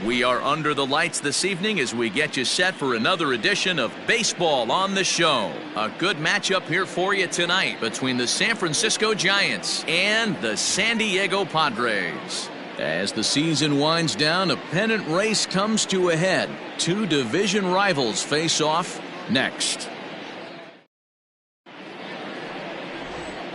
We are under the lights this evening as we get you set for another edition of Baseball on the Show. A good matchup here for you tonight between the San Francisco Giants and the San Diego Padres. As the season winds down, a pennant race comes to a head. Two division rivals face off next.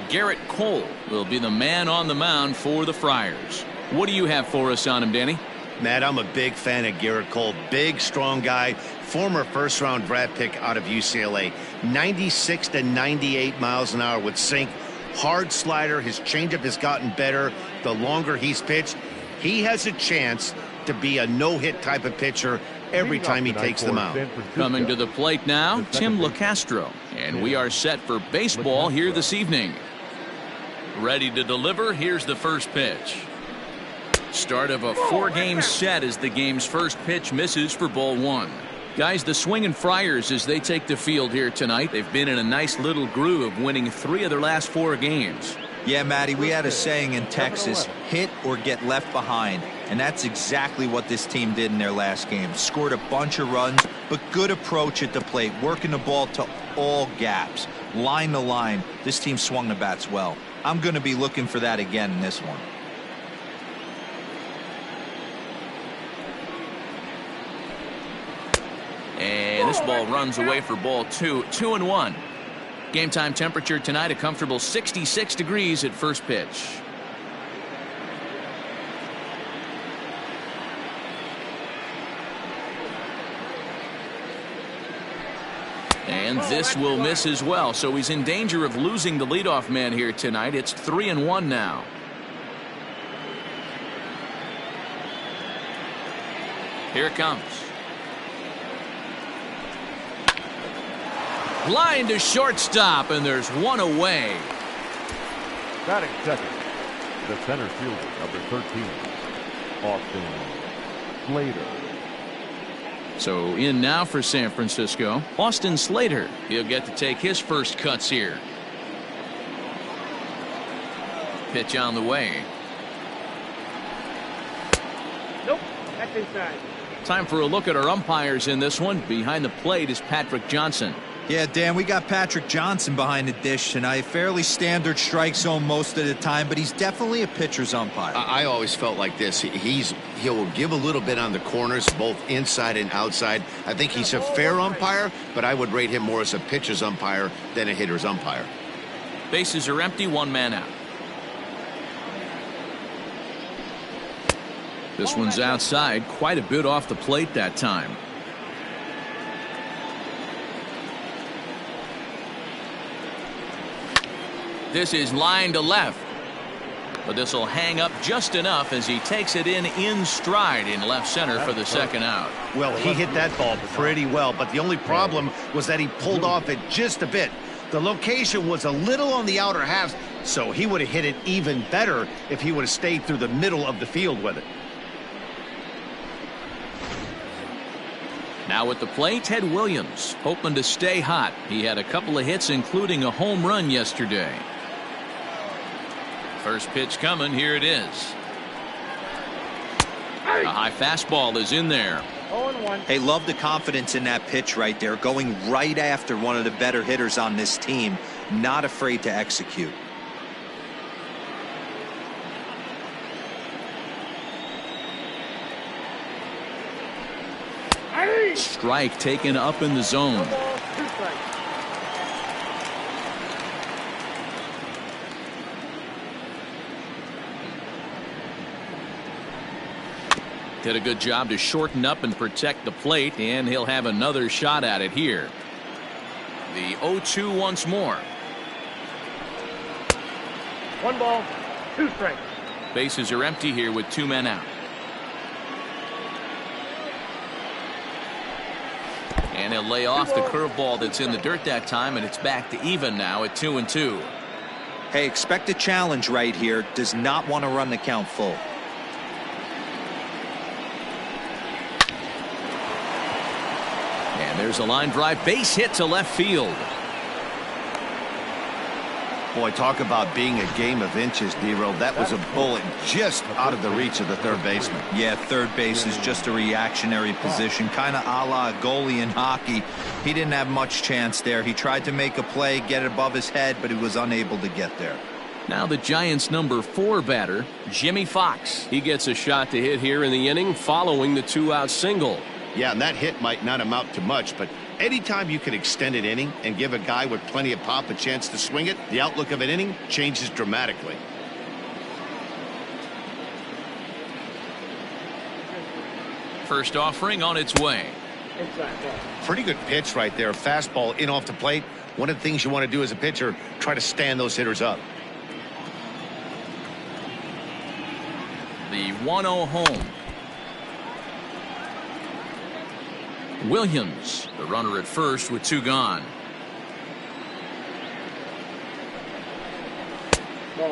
Gerrit Cole will be the man on the mound for the Friars. What do you have for us on him, Danny? Matt, I'm a big fan of Gerrit Cole. Big, strong guy. Former first-round draft pick out of UCLA. 96 to 98 miles an hour with sink. Hard slider. His changeup has gotten better the longer he's pitched. He has a chance to be a no-hit type of pitcher every time he takes the mound. Coming to the plate now, Tim LaCastro. And we are set for baseball here this evening. Ready to deliver. Here's the first pitch. Start of a four-game set as the game's first pitch misses for ball one. Guys, the Swinging Friars, as they take the field here tonight, they've been in a nice little groove, winning 3 of their last 4 games. Yeah, Matty, we had a saying in Texas, hit or get left behind. And that's exactly what this team did in their last game. Scored a bunch of runs, but good approach at the plate, working the ball to all gaps. Line to line, this team swung the bats well. I'm going to be looking for that again in this one. And this ball runs away for ball 2. 2-1. Game time temperature tonight, a comfortable 66 degrees at first pitch. And this will miss as well, so he's in danger of losing the leadoff man here tonight. It's 3-1 now. Here it comes. Line to shortstop, and there's one away. Batting second, the center fielder, number 13, Austin Slater. So in now for San Francisco, Austin Slater. He'll get to take his first cuts here. Pitch on the way. Nope, that's inside. Time for a look at our umpires in this one. Behind the plate is Patrick Johnson. Yeah, Dan, we got Patrick Johnson behind the dish tonight. Fairly standard strike zone most of the time, but he's definitely a pitcher's umpire. I always felt like this. He'll give a little bit on the corners, both inside and outside. I think he's a fair umpire, but I would rate him more as a pitcher's umpire than a hitter's umpire. Bases are empty, one man out. This one's outside, quite a bit off the plate that time. This is line to left, but this will hang up just enough as he takes it in stride in left center for the second out. Well, he hit that ball pretty well, but the only problem was that he pulled off it just a bit. The location was a little on the outer half, so he would have hit it even better if he would have stayed through the middle of the field with it. Now at the plate, Ted Williams, hoping to stay hot. He had a couple of hits, including a home run yesterday. First pitch coming, here it is. A high fastball is in there. 0-1. Hey, love the confidence in that pitch right there, going right after one of the better hitters on this team, not afraid to execute. Strike taken up in the zone. Did a good job to shorten up and protect the plate, and he'll have another shot at it here. The 0-2 once more. 1 ball, 2 strikes. Bases are empty here with 2 men out. And he'll lay off the curveball that's in the dirt that time, and it's back to even now at 2-2. Hey, expect a challenge right here. Does not want to run the count full. And there's a line drive, base hit to left field. Boy, talk about being a game of inches, D-Roll. That was a bullet just out of the reach of the third baseman. Yeah, third base is just a reactionary position, kind of a la a goalie in hockey. He didn't have much chance there. He tried to make a play, get it above his head, but he was unable to get there. Now the Giants' number 4 batter, Jimmy Fox. He gets a shot to hit here in the inning following the 2-out single. Yeah, and that hit might not amount to much, but anytime you can extend an inning and give a guy with plenty of pop a chance to swing it, the outlook of an inning changes dramatically. First offering on its way. Inside ball. Pretty good pitch right there. Fastball in off the plate. One of the things you want to do as a pitcher, try to stand those hitters up. The 1-0 home. Williams, the runner at first with 2 gone.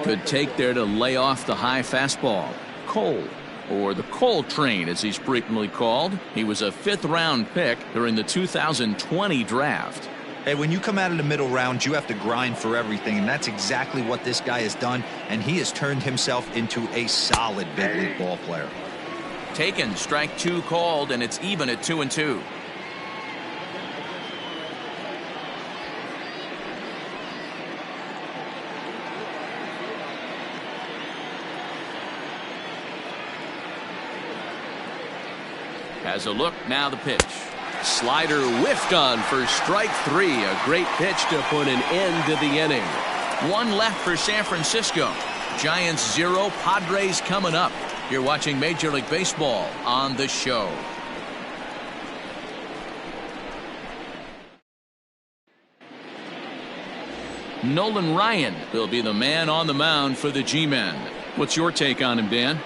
Good take there to lay off the high fastball. Cole, or the Cole Train as he's frequently called. He was a 5th-round pick during the 2020 draft. Hey, when you come out of the middle round, you have to grind for everything, and that's exactly what this guy has done, and he has turned himself into a solid big league ball player. Taken, strike 2 called, and it's even at 2-2. Has a look, now the pitch. Slider whiffed on for strike 3. A great pitch to put an end to the inning. 1 left for San Francisco. Giants 0, Padres coming up. You're watching Major League Baseball on The Show. Nolan Ryan will be the man on the mound for the G-Men. What's your take on him, Dan?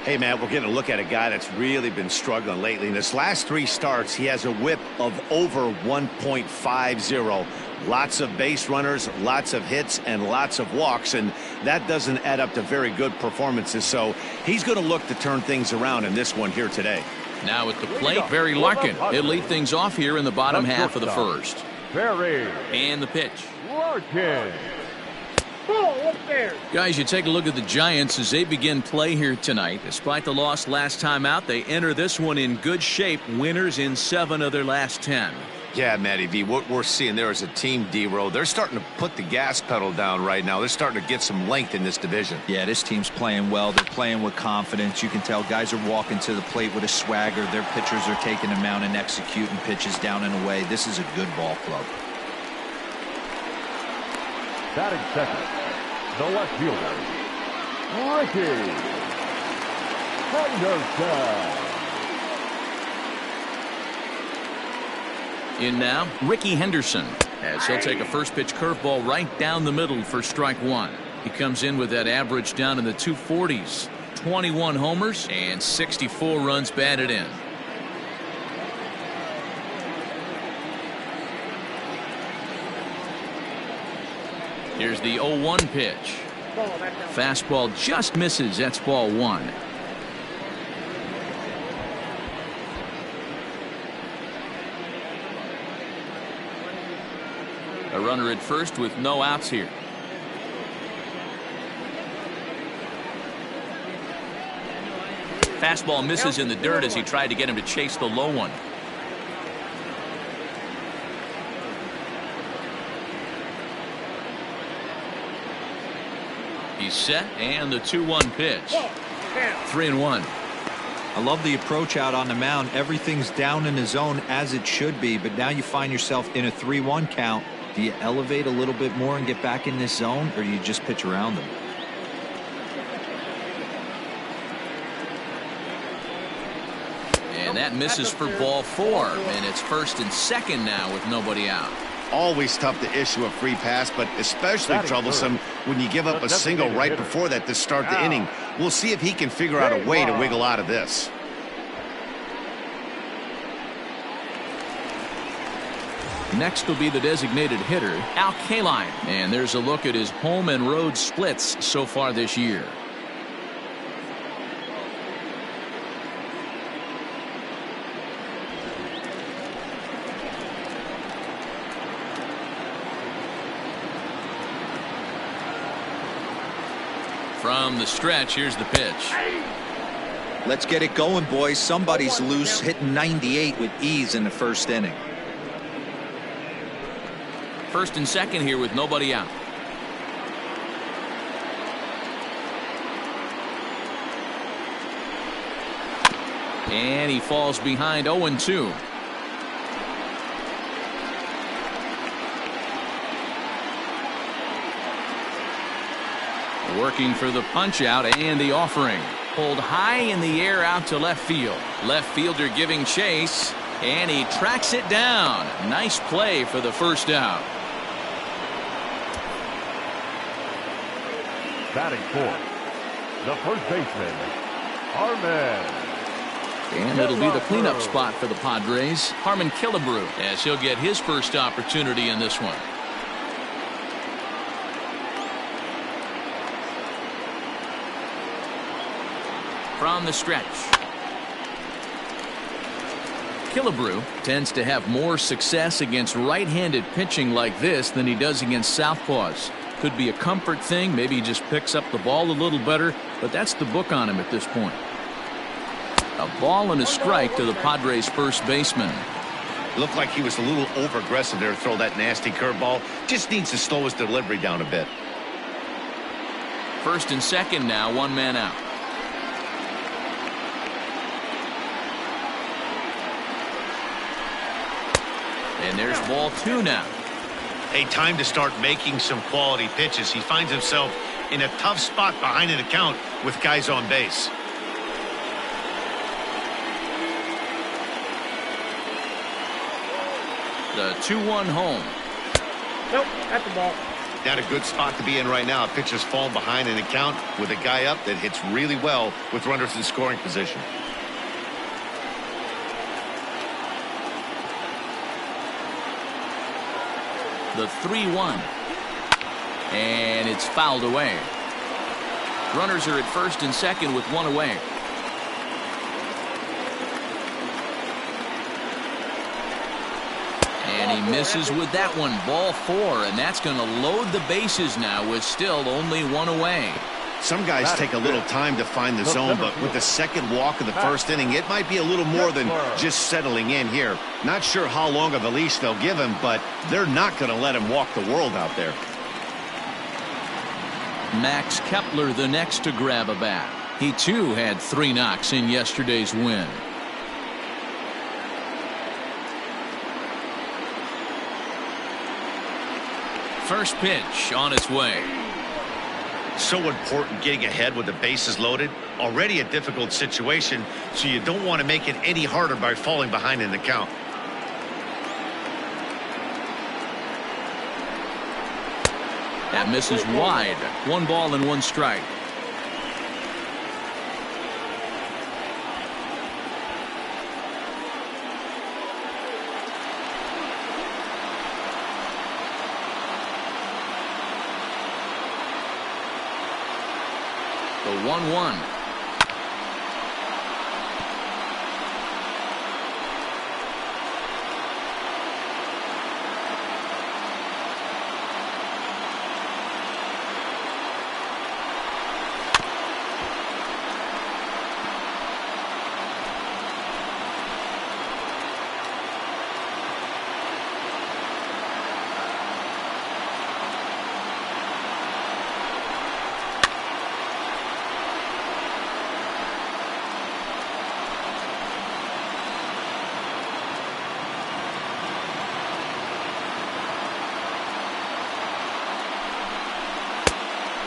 Hey, man, we're getting a look at a guy that's really been struggling lately. In his last 3 starts, he has a whip of over 1.50. Lots of base runners, lots of hits, and lots of walks, and that doesn't add up to very good performances. So he's going to look to turn things around in this one here today. Now at the plate, Barry Larkin. He'll lead things off here in the bottom half of the first. Barry And the pitch. Larkin. Ball upstairs. Guys, you take a look at the Giants as they begin play here tonight. Despite the loss last time out, they enter this one in good shape. Winners in 7 of their last 10. Yeah, Matty V, what we're seeing there is a team, D-Row. They're starting to put the gas pedal down right now. They're starting to get some length in this division. Yeah, this team's playing well. They're playing with confidence. You can tell guys are walking to the plate with a swagger. Their pitchers are taking them out and executing pitches down and away. This is a good ball club. Batting second, the left fielder, Ricky Henderson. In now, Ricky Henderson, as he'll take a first pitch curveball right down the middle for strike 1. He comes in with that average down in the 240s. 21 homers and 64 runs batted in. Here's the 0-1 pitch. Ball back down. Fastball just misses. That's ball 1. A runner at first with no outs here. Fastball misses in the dirt as he tried to get him to chase the low one. He's set, and the 2-1 pitch. 3-1. I love the approach out on the mound. Everything's down in the zone as it should be, but now you find yourself in a 3-1 count. Do you elevate a little bit more and get back in this zone, or do you just pitch around them? And that misses for ball 4, and it's first and second now with nobody out. Always tough to issue a free pass, but especially troublesome when you give up a single right before that to start the inning. We'll see if he can figure out a way to wiggle out of this. Next will be the designated hitter, Al Kaline. And there's a look at his home and road splits so far this year. From the stretch, here's the pitch. Let's get it going, boys. Somebody's loose, hitting 98 with ease in the first inning. First and second here with nobody out. And he falls behind 0-2. Working for the punch out and the offering. Pulled high in the air out to left field. Left fielder giving chase, and he tracks it down. Nice play for the first out. Batting fourth, the first baseman, Harmon. And it'll be the cleanup spot for the Padres. Harmon Killebrew, as he'll get his first opportunity in this one. From the stretch. Killebrew tends to have more success against right-handed pitching like this than he does against southpaws. Could be a comfort thing. Maybe he just picks up the ball a little better, but that's the book on him at this point. A ball and a strike to the Padres' first baseman. Looked like he was a little over-aggressive there to throw that nasty curveball. Just needs to slow his delivery down a bit. First and second now, one man out. And there's ball two now. Hey, time to start making some quality pitches. He finds himself in a tough spot behind an account with guys on base. The 2-1 home. Nope, that's the ball. Not a good spot to be in right now. A pitcher's falling behind an account with a guy up that hits really well with runners in scoring position. The 3-1. And it's fouled away. Runners are at first and second with one away. And he misses with that one. Ball four, and that's going to load the bases now with still only one away. Some guys take a little time to find the zone, but with the second walk of the first inning, it might be a little more than just settling in here. Not sure how long of a leash they'll give him, but they're not going to let him walk the world out there. Max Kepler the next to grab a bat. He too had 3 knocks in yesterday's win. First pitch on its way. So important getting ahead with the bases loaded. Already a difficult situation, so you don't want to make it any harder by falling behind in the count. That misses wide. 1 ball and 1 strike. The 1-1.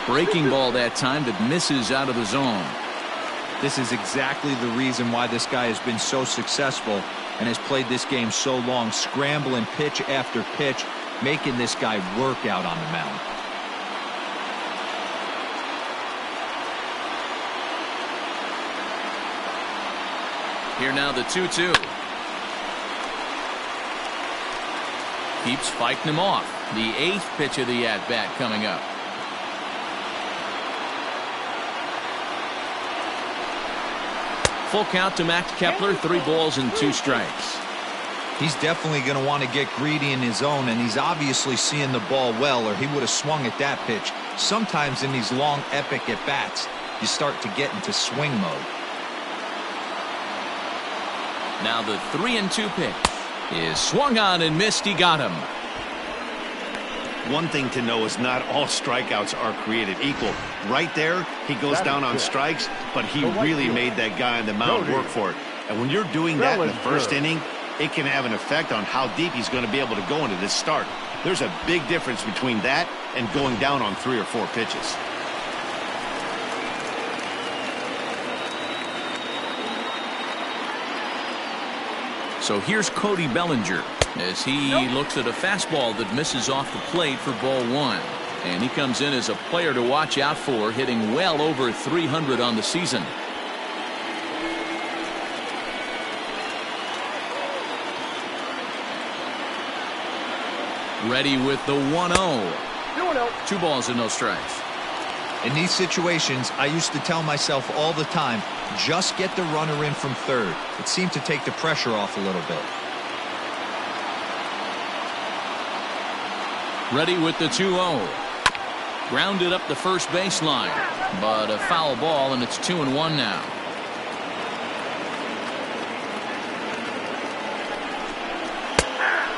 Breaking ball that time that misses out of the zone. This is exactly the reason why this guy has been so successful and has played this game so long, scrambling pitch after pitch, making this guy work out on the mound. Here now the 2-2. Keeps fighting him off. The 8th pitch of the at-bat coming up. Full count to Max Kepler, 3 balls and 2 strikes. He's definitely going to want to get greedy in his zone, and he's obviously seeing the ball well, or he would have swung at that pitch. Sometimes in these long, epic at-bats, you start to get into swing mode. Now the 3-2 pitch is swung on and missed. He got him. One thing to know is not all strikeouts are created equal. Right there, he goes down on strikes, but he really made that guy on the mound work for it. And when you're doing that in the first inning, it can have an effect on how deep he's going to be able to go into this start. There's a big difference between that and going down on 3 or 4 pitches. So here's Cody Bellinger as he looks at a fastball that misses off the plate for ball 1. And he comes in as a player to watch out for, hitting well over 300 on the season. Ready with the 1-0. 2 balls and no strikes. In these situations, I used to tell myself all the time, just get the runner in from third. It seemed to take the pressure off a little bit. Ready with the 2-0. Grounded up the first baseline, but a foul ball, and it's 2-1 now.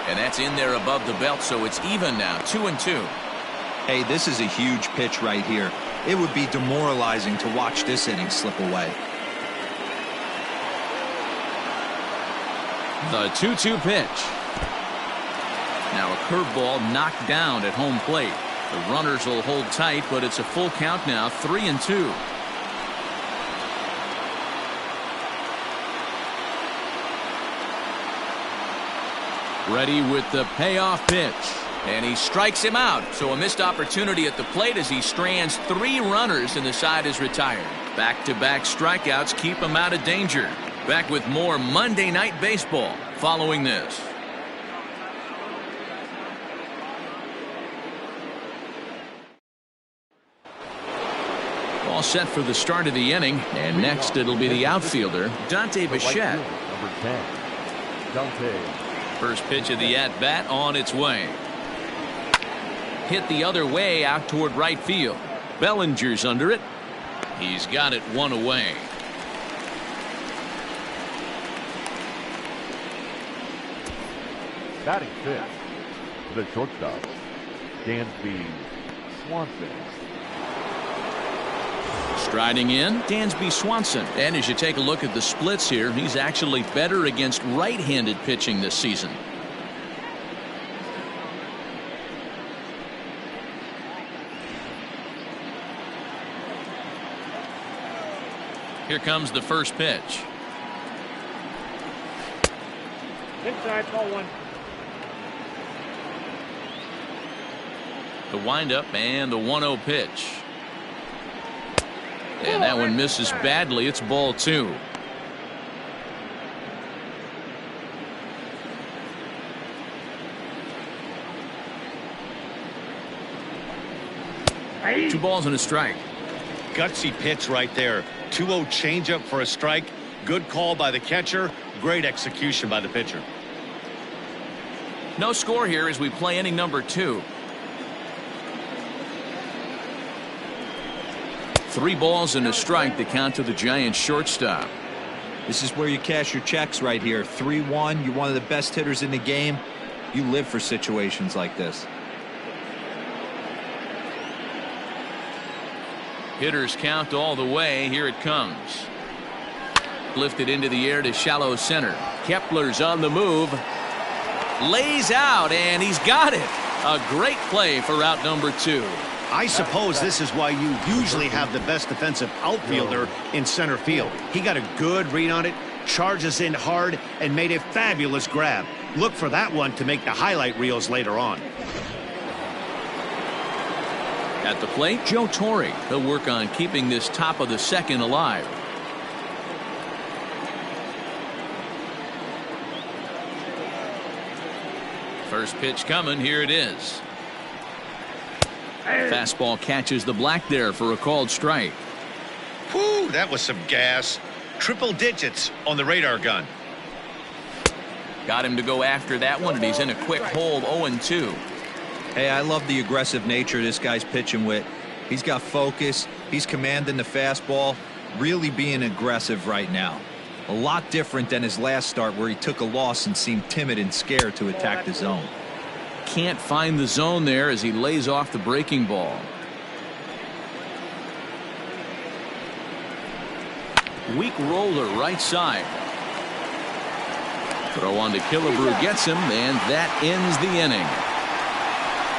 And that's in there above the belt, so it's even now, 2-2. Hey, this is a huge pitch right here. It would be demoralizing to watch this inning slip away. The 2-2 pitch. Now a curveball knocked down at home plate. The runners will hold tight, but it's a full count now, 3-2. Ready with the payoff pitch. And he strikes him out. So a missed opportunity at the plate as he strands 3 runners and the side is retired. Back-to-back strikeouts keep him out of danger. Back with more Monday Night Baseball following this. All set for the start of the inning. And next it'll be the outfielder, Dante Bichette. Number 10, Dante. First pitch of the at-bat on its way. Hit the other way out toward right field. Bellinger's under it. He's got it 1 away. Batting fifth, the shortstop, Dansby Swanson. Striding in, Dansby Swanson. And as you take a look at the splits here, he's actually better against right-handed pitching this season. Here comes the first pitch. Inside, ball 1. The windup and the 1-0 pitch. And that one misses badly. It's ball 2. Hey. 2 balls and a strike. Gutsy pitch right there. 2-0 changeup for a strike. Good call by the catcher. Great execution by the pitcher. No score here as we play inning number 2. 3 balls and a strike to count to the Giants shortstop. This is where you cash your checks right here. 3-1. You're one of the best hitters in the game. You live for situations like this. Hitters count all the way. Here it comes. Lifted into the air to shallow center. Kepler's on the move. Lays out, and he's got it. A great play for out number 2. I suppose this is why you usually have the best defensive outfielder in center field. He got a good read on it, charges in hard, and made a fabulous grab. Look for that one to make the highlight reels later on. At the plate, Joe Torre. He'll work on keeping this top of the second alive. First pitch coming. Here it is. Fastball catches the black there for a called strike. Whew, that was some gas. Triple digits on the radar gun. Got him to go after that one, and he's in a quick hole, 0-2. Hey, I love the aggressive nature this guy's pitching with. He's got focus. He's commanding the fastball, really being aggressive right now. A lot different than his last start where he took a loss and seemed timid and scared to attack the zone. Can't find the zone there as he lays off the breaking ball. Weak roller right side. Throw on to Killebrew gets him, and that ends the inning.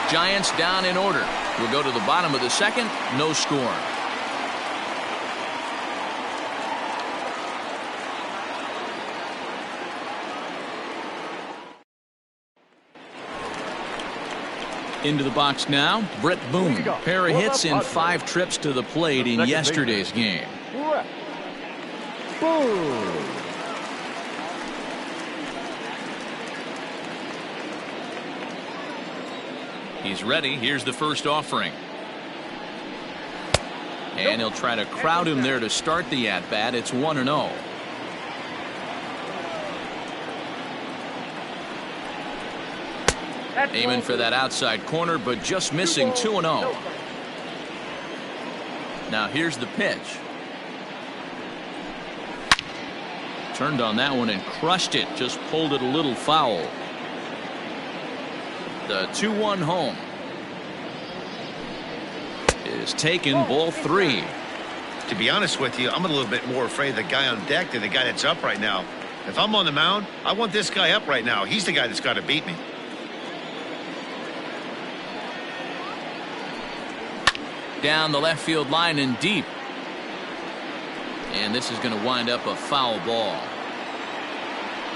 Giants down in order. We'll go to the bottom of the second. No score. Into the box now, Brett Boone. Pair of hits in 5 trips to the plate in yesterday's game. Brett Boone. He's ready. Here's the first offering. And he'll try to crowd him there to start the at-bat. It's 1-0. Aiming for that outside corner, but just missing. 2-0. Now here's the pitch. Turned on that one and crushed it. Just pulled it a little foul. The 2-1 home is taken. Ball 3. To be honest with you, I'm a little bit more afraid of the guy on deck than the guy that's up right now. If I'm on the mound, I want this guy up right now. He's the guy that's got to beat me. Down the left field line and deep. And this is going to wind up a foul ball.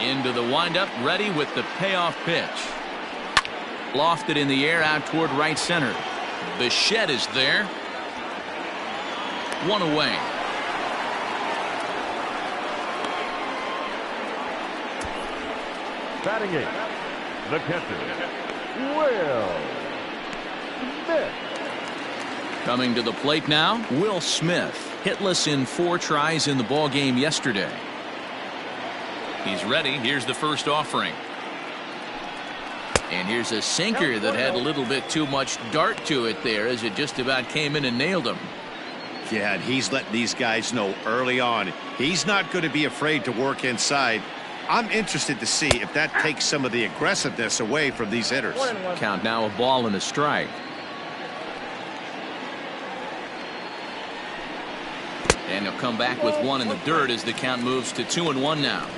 Into the windup, ready with the payoff pitch. Lofted in the air out toward right center. Bichette is there. 1 away. Batting 8, the catcher, Will Smith. Coming to the plate now, Will Smith. Hitless in 4 tries in the ball game yesterday. He's ready. Here's the first offering. And here's a sinker that had a little bit too much dart to it there as it just about came in and nailed him. Yeah, and he's letting these guys know early on he's not going to be afraid to work inside. I'm interested to see if that takes some of the aggressiveness away from these hitters. Count now, a ball and a strike. And he'll come back with 1 in the dirt as the count moves to 2-1 now.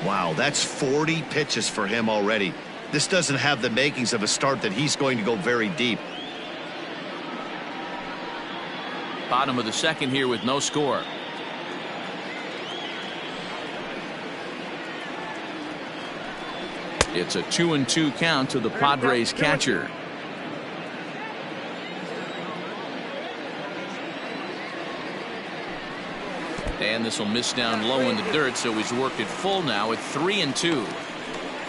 Wow, that's 40 pitches for him already. This doesn't have the makings of a start that he's going to go very deep. Bottom of the second here with no score. It's a 2-2 count to the Padres catcher. And this will miss down low in the dirt, so he's worked it full now at 3-2.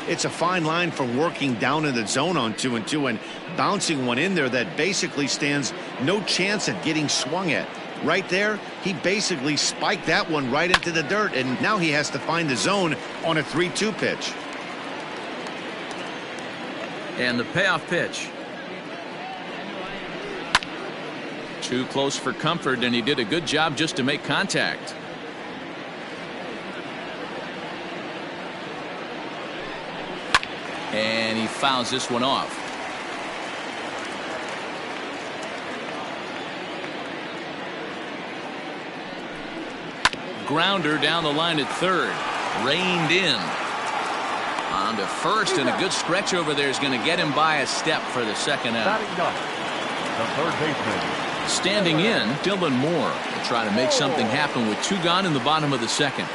It's a fine line from working down in the zone on 2-2 and bouncing one in there that basically stands no chance at getting swung at. Right there, he basically spiked that one right into the dirt, and now he has to find the zone on a 3-2 pitch. And the payoff pitch. Too close for comfort, and he did a good job just to make contact. And he fouls this one off. Grounder down the line at third. Reined in. On to first, and a good stretch over there is going to get him by a step for the second out. Batting 9, the third baseman. Standing in, Dylan Moore will try to make something happen with 2 gone in the bottom of the second.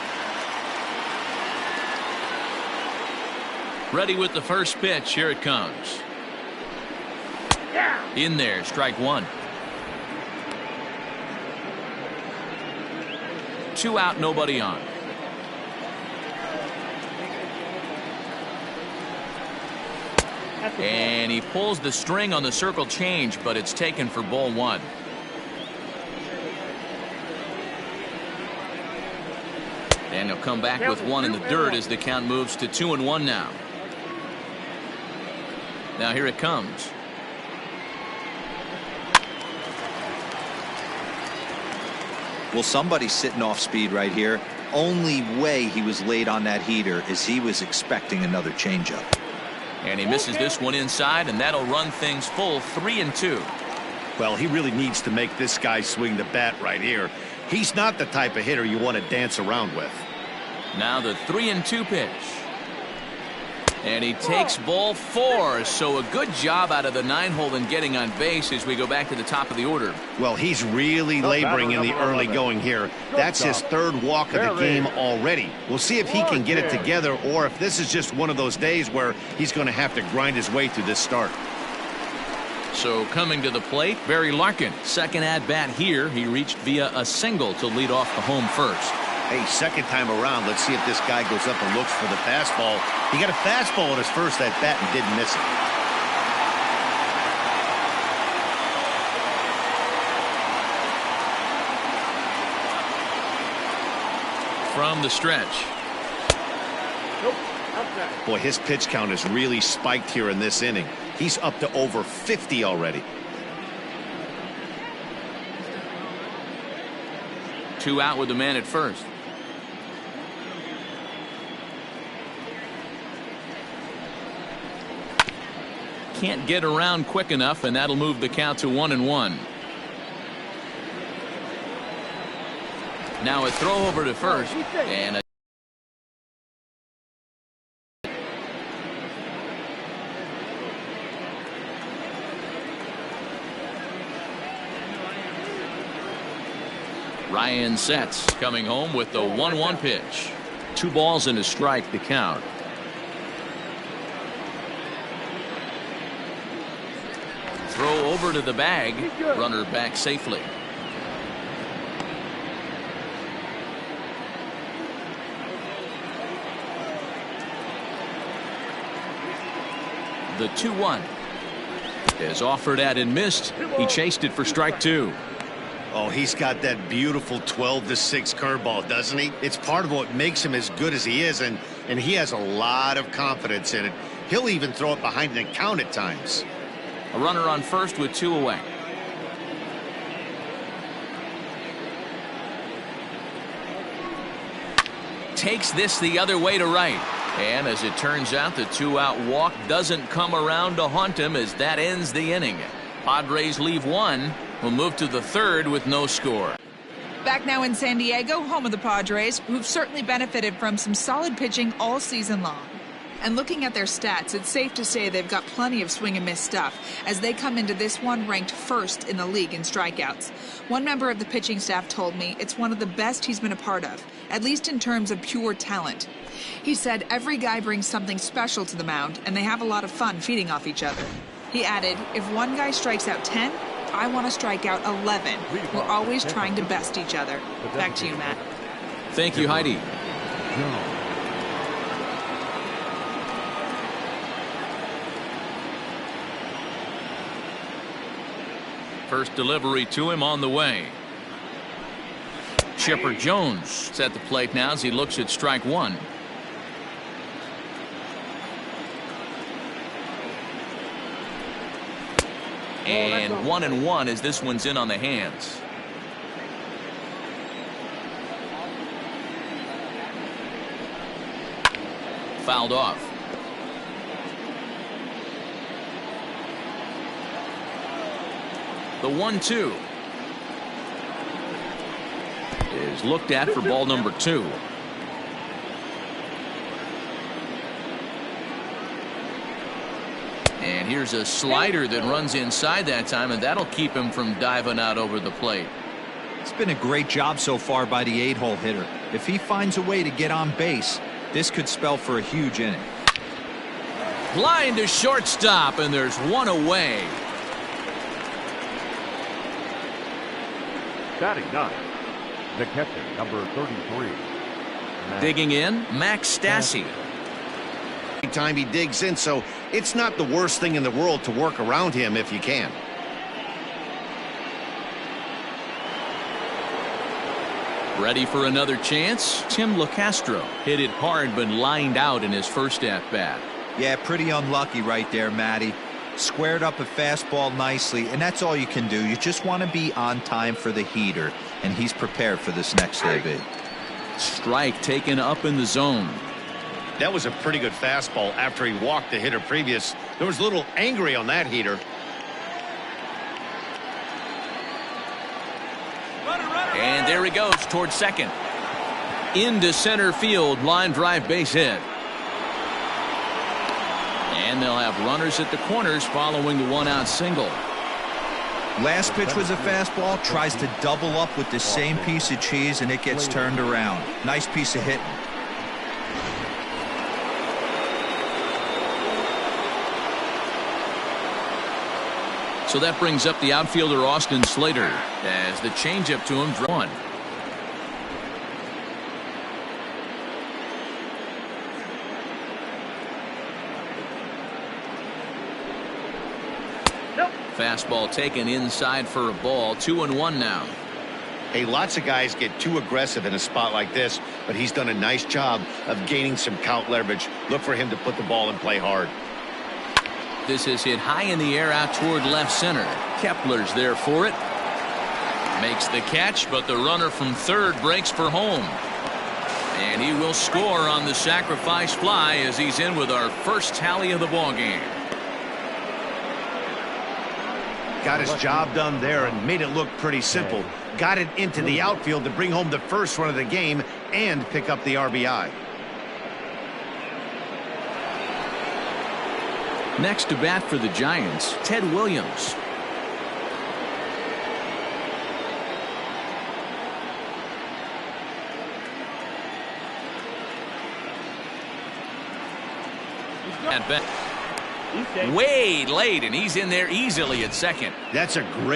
Ready with the first pitch. Here it comes. In there, strike 1. 2 out, nobody on. And he pulls the string on the circle change, but it's taken for ball 1. And he'll come back with 1 in the dirt as the count moves to 2-1 now. Now here it comes. Well, somebody's sitting off speed right here. Only way he was late on that heater is he was expecting another changeup. And he misses this one inside, and that'll run things full 3-2. Well, he really needs to make this guy swing the bat right here. He's not the type of hitter you want to dance around with. Now the 3-2 pitch. And he takes ball 4, so a good job out of the 9-hole in getting on base as we go back to the top of the order. Well, he's really laboring in the early going here. That's his third walk of the game already. We'll see if he can get it together or if this is just one of those days where he's going to have to grind his way through this start. So coming to the plate, Barry Larkin. Second at-bat here. He reached via a single to lead off the home first. Hey, second time around, let's see if this guy goes up and looks for the fastball. He got a fastball at his first at-bat and didn't miss it. From the stretch. Boy, his pitch count has really spiked here in this inning. He's up to over 50 already. 2 out with the man at first. Can't get around quick enough, and that'll move the count to 1-1. Now a throw over to first, and a Ryan sets, coming home with the 1-1 pitch. 2 balls and a strike to count. Throw over to the bag. Runner back safely. The 2-1 is offered at and missed. He chased it for strike 2. Oh, he's got that beautiful 12-6 curveball, doesn't he? It's part of what makes him as good as he is, and he has a lot of confidence in it. He'll even throw it behind an count at times. A runner on first with 2 away. Takes this the other way to right. And as it turns out, the 2-out walk doesn't come around to haunt him as that ends the inning. Padres leave 1. We'll move to the 3rd with no score. Back now in San Diego, home of the Padres, who've certainly benefited from some solid pitching all season long. And looking at their stats, it's safe to say they've got plenty of swing and miss stuff as they come into this one ranked 1st in the league in strikeouts. One member of the pitching staff told me it's one of the best he's been a part of, at least in terms of pure talent. He said every guy brings something special to the mound and they have a lot of fun feeding off each other. He added, if one guy strikes out 10, I want to strike out 11. We're always trying to best each other. Back to you, Matt. Thank you, Heidi. First delivery to him on the way. Chipper Jones is at the plate now as he looks at strike 1. And 1-1 as this one's in on the hands. Fouled off. The 1-2 is looked at for ball number 2. And here's a slider that runs inside that time, and that'll keep him from diving out over the plate. It's been a great job so far by the 8-hole hitter. If he finds a way to get on base, this could spell for a huge inning. Line to shortstop, and there's 1 away. Batting 9, the catcher, number 33. Digging in, Max Stassi. Time he digs in, so it's not the worst thing in the world to work around him if you can. Ready for another chance? Tim LeCastro hit it hard but lined out in his first at bat. Yeah, pretty unlucky right there, Matty. Squared up a fastball nicely, and that's all you can do. You just want to be on time for the heater, and he's prepared for this next AB. Strike taken up in the zone. That was a pretty good fastball after he walked the hitter previous. There was a little angry on that heater. And there he goes towards second. Into center field, line drive base hit. And they'll have runners at the corners following the one-out single. Last pitch was a fastball, tries to double up with the same piece of cheese, and it gets turned around. Nice piece of hitting. So that brings up the outfielder Austin Slater as the changeup to him drawn. Fastball taken inside for a ball. 2-1 now. Hey, lots of guys get too aggressive in a spot like this, but he's done a nice job of gaining some count leverage. Look for him to put the ball and play hard. This is hit high in the air out toward left center. Kepler's there for it. Makes the catch, but the runner from third breaks for home. And he will score on the sacrifice fly as he's in with our first tally of the ball game. Got his job done there and made it look pretty simple. Got it into the outfield to bring home the first run of the game and pick up the RBI. Next to bat for the Giants, Ted Williams. At bat. Way late, and he's in there easily at second. That's a great